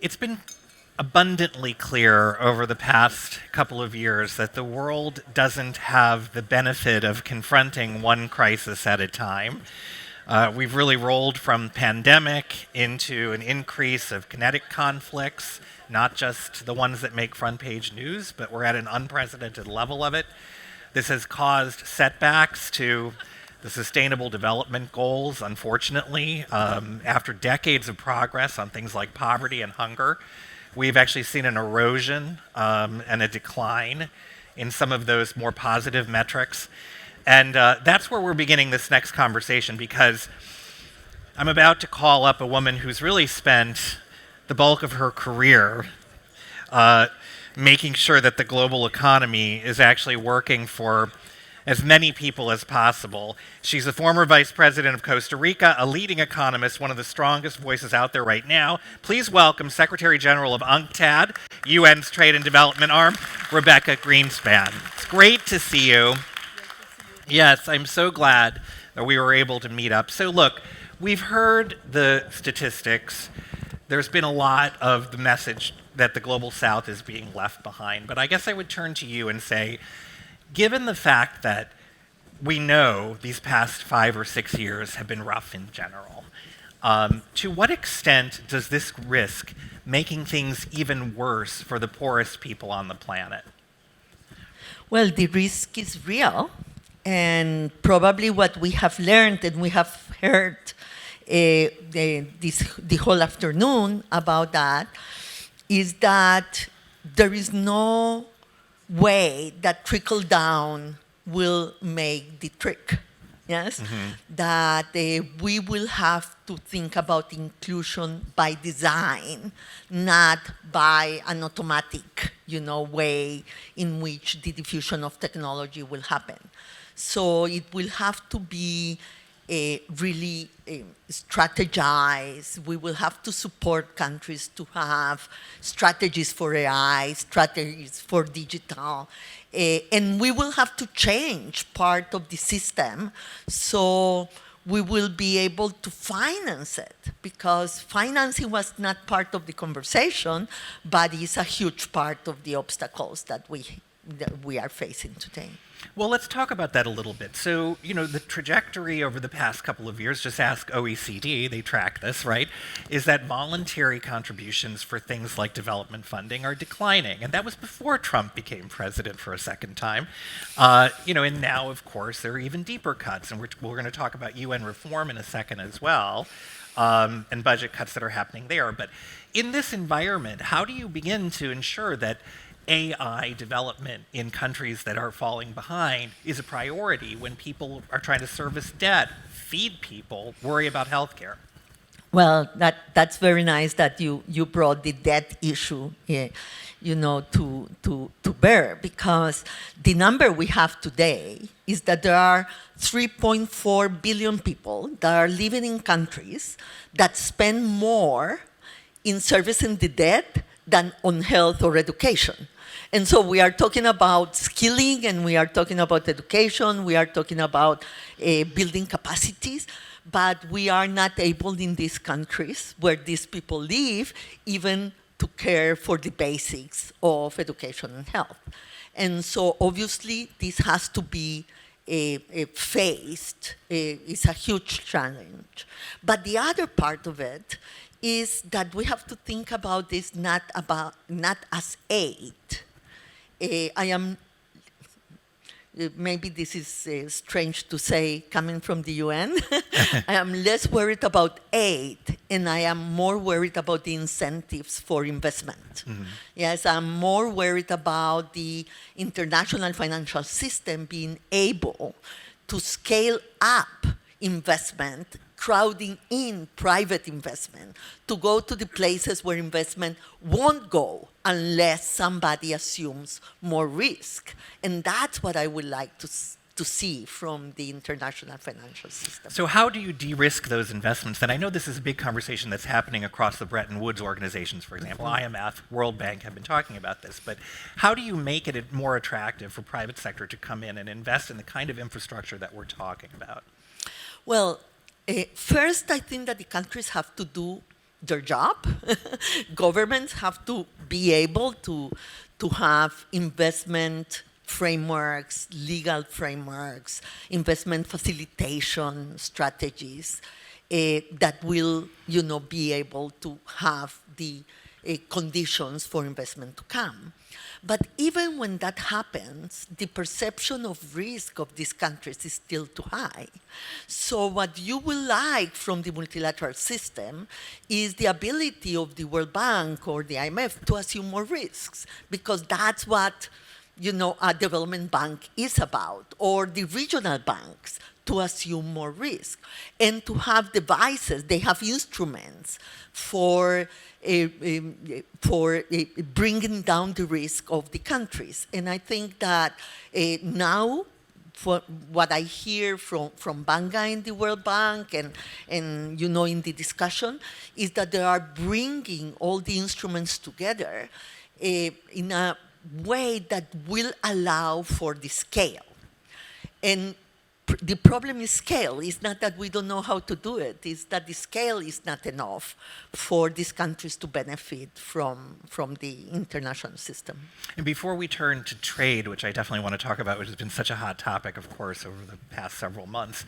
It's been abundantly clear over the past couple of years that the world doesn't have the benefit of confronting one crisis at a time. We've really rolled from pandemic into an increase of kinetic conflicts, not just the ones that make front page news, but we're at an unprecedented level of it. This has caused setbacks to the Sustainable Development Goals, unfortunately. After decades of progress on things like poverty and hunger, we've actually seen an erosion and a decline in some of those more positive metrics. And that's where we're beginning this next conversation, because I'm about to call up a woman who's really spent the bulk of her career making sure that the global economy is actually working for as many people as possible. She's a former vice president of Costa Rica, a leading economist, one of the strongest voices out there right now. Please welcome Secretary-General of UNCTAD, UN's Trade and Development Arm, Rebeca Grynspan. It's great to see you. Yes, I'm so glad that we were able to meet up. So look, we've heard the statistics. There's been a lot of the message that the Global South is being left behind. But I guess I would turn to you and say, given the fact that we know these past 5 or 6 years have been rough in general, to what extent does this risk making things even worse for the poorest people on the planet? Well, the risk is real. And probably what we have learned and we have heard the whole afternoon about that is that there is no way that trickle down will make the trick. Yes, that we will have to think about inclusion by design, not by an automatic, way in which the diffusion of technology will happen. So it will have to be really strategized. We will have to support countries to have strategies for AI, strategies for digital, and we will have to change part of the system so we will be able to finance it, because financing was not part of the conversation, but is a huge part of the obstacles that we are facing today. Well, let's talk about that a little bit. So, the trajectory over the past couple of years, just ask OECD, they track this, right, is that voluntary contributions for things like development funding are declining. And that was before Trump became president for a second time. And now, of course, there are even deeper cuts. And we're going to talk about UN reform in a second as well, and budget cuts that are happening there. But in this environment, how do you begin to ensure that AI development in countries that are falling behind is a priority when people are trying to service debt, feed people, worry about healthcare? Well, that's very nice that you brought the debt issue, to bear, because the number we have today is that there are 3.4 billion people that are living in countries that spend more in servicing the debt than on health or education. And so we are talking about skilling, and we are talking about education, we are talking about building capacities, but we are not able in these countries where these people live even to care for the basics of education and health. And so obviously this has to be faced. It's a huge challenge. But the other part of it is that we have to think about this not as aid. Maybe this is strange to say coming from the UN, I am less worried about aid, and I am more worried about the incentives for investment. Yes, I'm more worried about the international financial system being able to scale up investment, crowding in private investment, to go to the places where investment won't go unless somebody assumes more risk. And that's what I would like to see from the international financial system. So how do you de-risk those investments? And I know this is a big conversation that's happening across the Bretton Woods organizations, for example. IMF, World Bank have been talking about this. But how do you make it more attractive for private sector to come in and invest in the kind of infrastructure that we're talking about? Well, first, I think that the countries have to do their job. Governments have to be able to have investment frameworks, legal frameworks, investment facilitation strategies that will, be able to have the conditions for investment to come. But even when that happens, the perception of risk of these countries is still too high. So what you will like from the multilateral system is the ability of the World Bank or the IMF to assume more risks, because that's what a development bank is about, or the regional banks, to assume more risk and to have devices, they have instruments for bringing down the risk of the countries. And I think that now, for what I hear from Banga in the World Bank and in the discussion, is that they are bringing all the instruments together in a way that will allow for the scale. And the problem is scale. It's not that we don't know how to do it. It's that the scale is not enough for these countries to benefit from the international system. And before we turn to trade, which I definitely want to talk about, which has been such a hot topic, of course, over the past several months,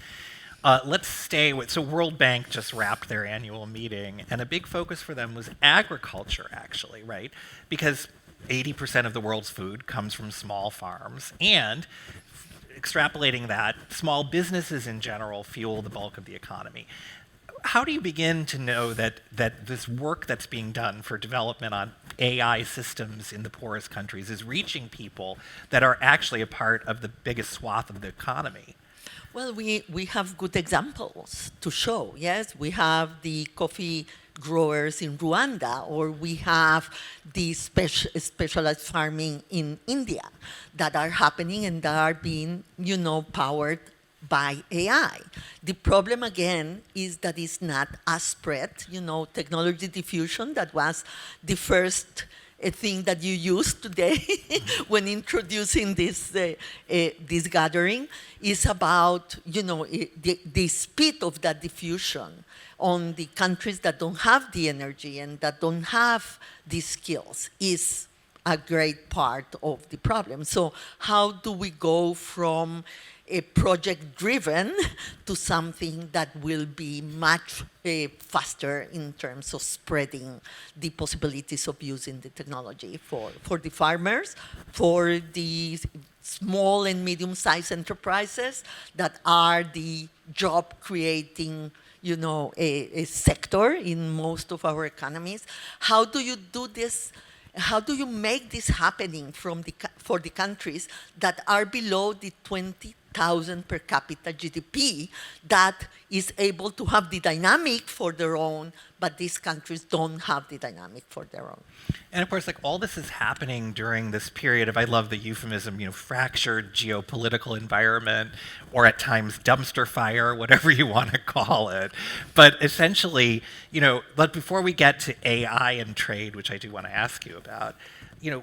let's stay with, so World Bank just wrapped their annual meeting, and a big focus for them was agriculture, actually, right? Because 80% of the world's food comes from small farms, and extrapolating that, small businesses in general fuel the bulk of the economy. How do you begin to know that this work that's being done for development on AI systems in the poorest countries is reaching people that are actually a part of the biggest swath of the economy? Well, we have good examples to show, yes? We have the coffee growers in Rwanda, or we have the specialized farming in India that are happening and that are being, powered by AI. The problem, again, is that it's not as spread. Technology diffusion, that was the first thing that you used today when introducing this gathering, is about, the speed of that diffusion on the countries that don't have the energy and that don't have the skills is a great part of the problem. So how do we go from a project-driven to something that will be much faster in terms of spreading the possibilities of using the technology for the farmers, for the small and medium-sized enterprises that are the job-creating a sector in most of our economies? How do you do this? How do you make this happening for the countries that are below the 20,000 per capita GDP that is able to have the dynamic for their own, but these countries don't have the dynamic for their own? And of course, all this is happening during this period of, I love the euphemism, fractured geopolitical environment, or at times dumpster fire, whatever you want to call it. But essentially, but before we get to AI and trade, which I do want to ask you about,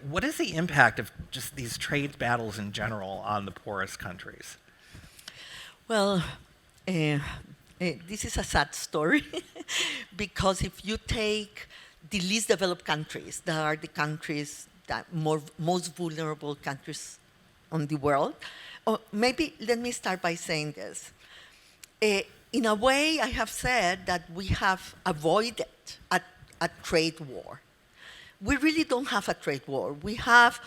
what is the impact of just these trade battles in general on the poorest countries? Well, this is a sad story because if you take the least developed countries, that are the countries that most vulnerable countries on the world, or maybe let me start by saying this. In a way, I have said that we have avoided a trade war. We really don't have a trade war. We have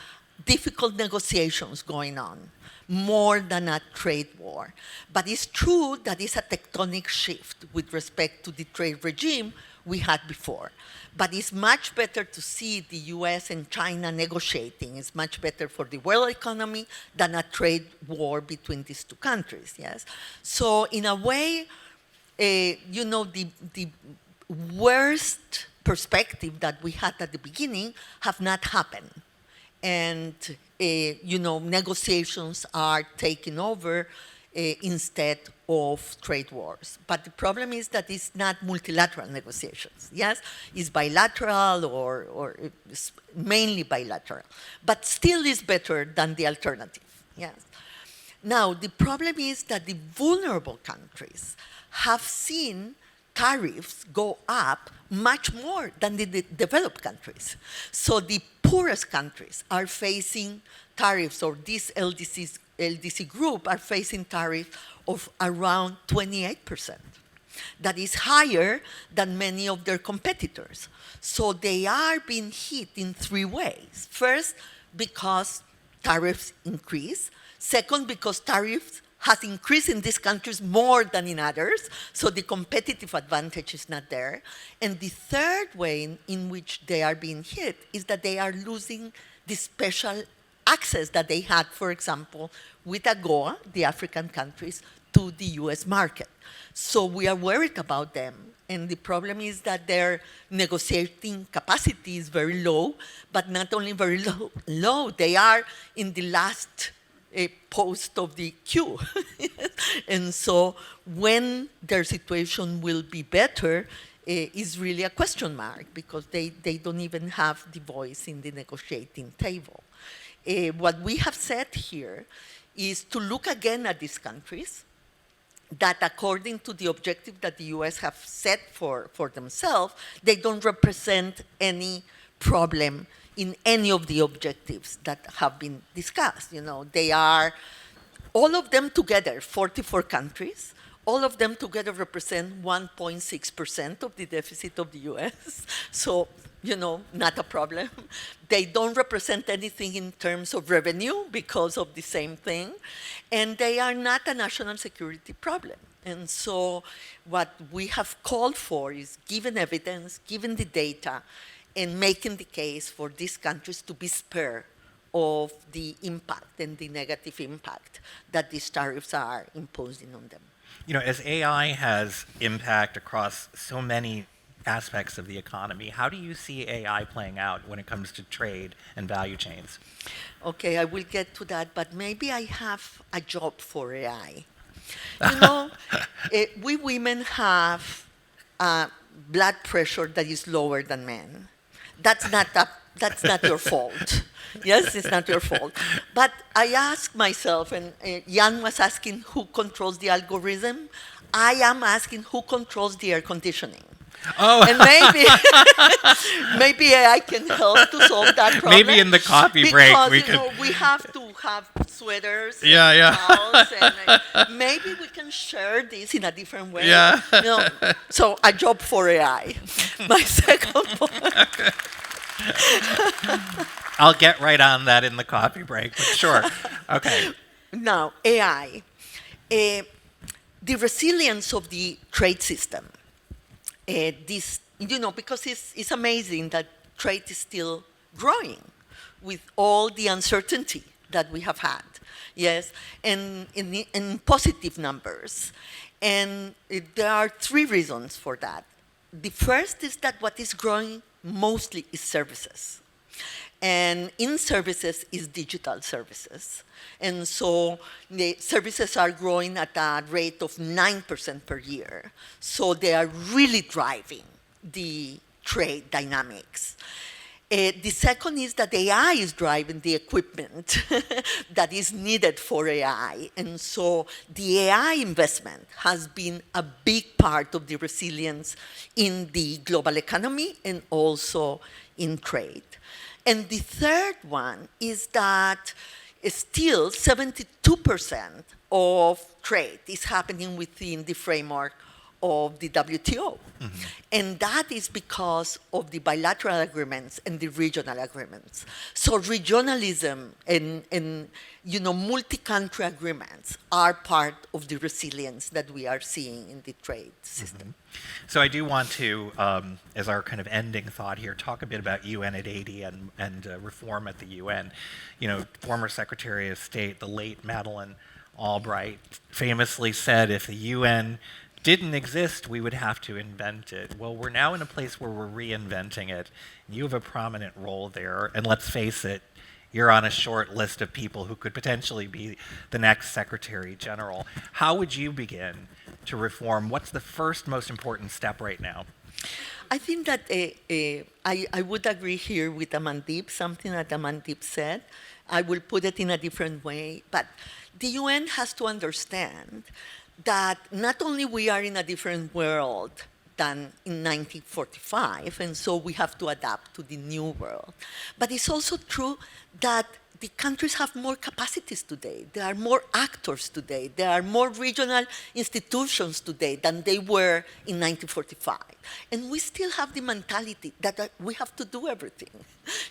difficult negotiations going on, more than a trade war. But it's true that it's a tectonic shift with respect to the trade regime we had before. But it's much better to see the US and China negotiating. It's much better for the world economy than a trade war between these two countries, yes? So in a way, the worst perspective that we had at the beginning have not happened. And, negotiations are taking over instead of trade wars. But the problem is that it's not multilateral negotiations, yes? It's bilateral or it's mainly bilateral. But still is better than the alternative, yes? Now, the problem is that the vulnerable countries have seen tariffs go up much more than the developed countries. So the poorest countries are facing tariffs, or this LDC group are facing tariffs of around 28%. That is higher than many of their competitors. So they are being hit in three ways. First, because tariffs increase. Second, because tariffs has increased in these countries more than in others, so the competitive advantage is not there. And the third way in which they are being hit is that they are losing the special access that they had, for example, with AGOA, the African countries, to the US market. So we are worried about them. And the problem is that their negotiating capacity is very low, but not only very low, they are in the last post of the queue. And so when their situation will be better is really a question mark, because they don't even have the voice in the negotiating table. What we have said here is to look again at these countries that, according to the objective that the US have set for themselves, they don't represent any problem in any of the objectives that have been discussed. You know, they are, all of them together, 44 countries, all of them together represent 1.6% of the deficit of the US. So, you know, not a problem. They don't represent anything in terms of revenue because of the same thing. And they are not a national security problem. And so what we have called for is, given evidence, given the data, and making the case for these countries to be spared of the impact and the negative impact that these tariffs are imposing on them. You know, as AI has impact across so many aspects of the economy, how do you see AI playing out when it comes to trade and value chains? Okay, I will get to that, but maybe I have a job for AI. You know, we women have blood pressure that is lower than men. That's not your fault. Yes, it's not your fault. But I ask myself, and Jan was asking who controls the algorithm. I am asking who controls the air conditioning. Oh. And maybe AI can help to solve that problem. Maybe in the coffee break we could. Know, we have to have sweaters. Yeah. And maybe we can share this in a different way. Yeah. You know, so a job for AI. My second point. I'll get right on that in the coffee break, but sure. Okay. Now, AI. The resilience of the trade system. This, you know, because it's amazing that trade is still growing with all the uncertainty that we have had, yes, and in positive numbers. And there are three reasons for that. The first is that what is growing mostly is services. And in services is digital services. And so the services are growing at a rate of 9% per year. So they are really driving the trade dynamics. The second is that AI is driving the equipment that is needed for AI. And so the AI investment has been a big part of the resilience in the global economy and also in trade. And the third one is that still 72% of trade is happening within the framework of the WTO. Mm-hmm. And that is because of the bilateral agreements and the regional agreements. So regionalism and you know, multi-country agreements are part of the resilience that we are seeing in the trade system. Mm-hmm. So I do want to, as our kind of ending thought here, talk a bit about UN at 80 and reform at the UN. You know, former Secretary of State, the late Madeleine Albright, famously said, if the UN didn't exist, we would have to invent it. Well, we're now in a place where we're reinventing it. You have a prominent role there, and let's face it, you're on a short list of people who could potentially be the next Secretary General. How would you begin to reform? What's the first most important step right now? I think that I would agree here with Amandeep, something that Amandeep said. I will put it in a different way, but the UN has to understand that not only we are in a different world than in 1945, and so we have to adapt to the new world. But it's also true that the countries have more capacities today. There are more actors today. There are more regional institutions today than they were in 1945. And we still have the mentality that we have to do everything.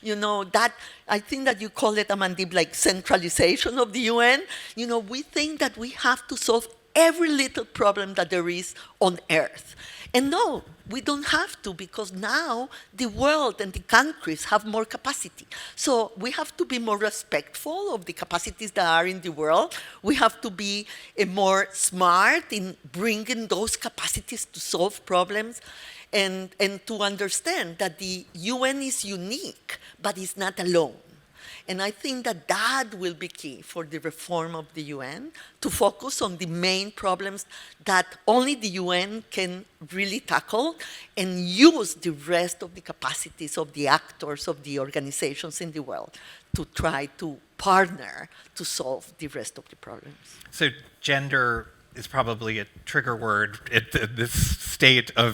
You know, that I think that you call it, Amandip, like centralization of the UN. You know, we think that we have to solve every little problem that there is on Earth. And no, we don't have to, because now the world and the countries have more capacity. So we have to be more respectful of the capacities that are in the world. We have to be more smart in bringing those capacities to solve problems, and to understand that the UN is unique, but it's not alone. And I think that that will be key for the reform of the UN, to focus on the main problems that only the UN can really tackle, and use the rest of the capacities of the actors, of the organizations in the world, to try to partner to solve the rest of the problems. So gender is probably a trigger word at this state of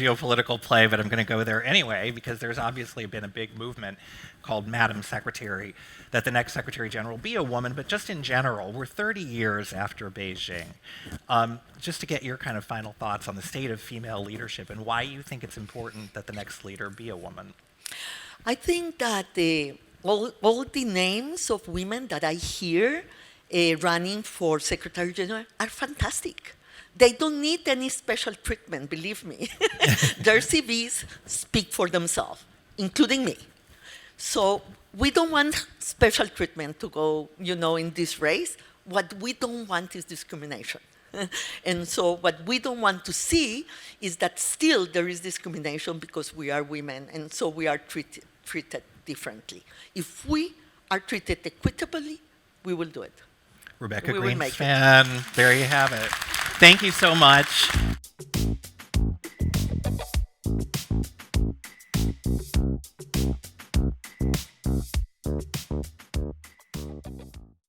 geopolitical play, but I'm going to go there anyway, because there's obviously been a big movement called Madam Secretary, that the next Secretary General be a woman. But just in general, we're 30 years after Beijing. Just to get your kind of final thoughts on the state of female leadership and why you think it's important that the next leader be a woman. I think that all the names of women that I hear running for Secretary General are fantastic. They don't need any special treatment, believe me. Their CVs speak for themselves, including me. So we don't want special treatment to go, in this race. What we don't want is discrimination. And so what we don't want to see is that still there is discrimination because we are women, and so we are treated differently. If we are treated equitably, we will do it. Rebeca Grynspan, there you have it. Thank you so much.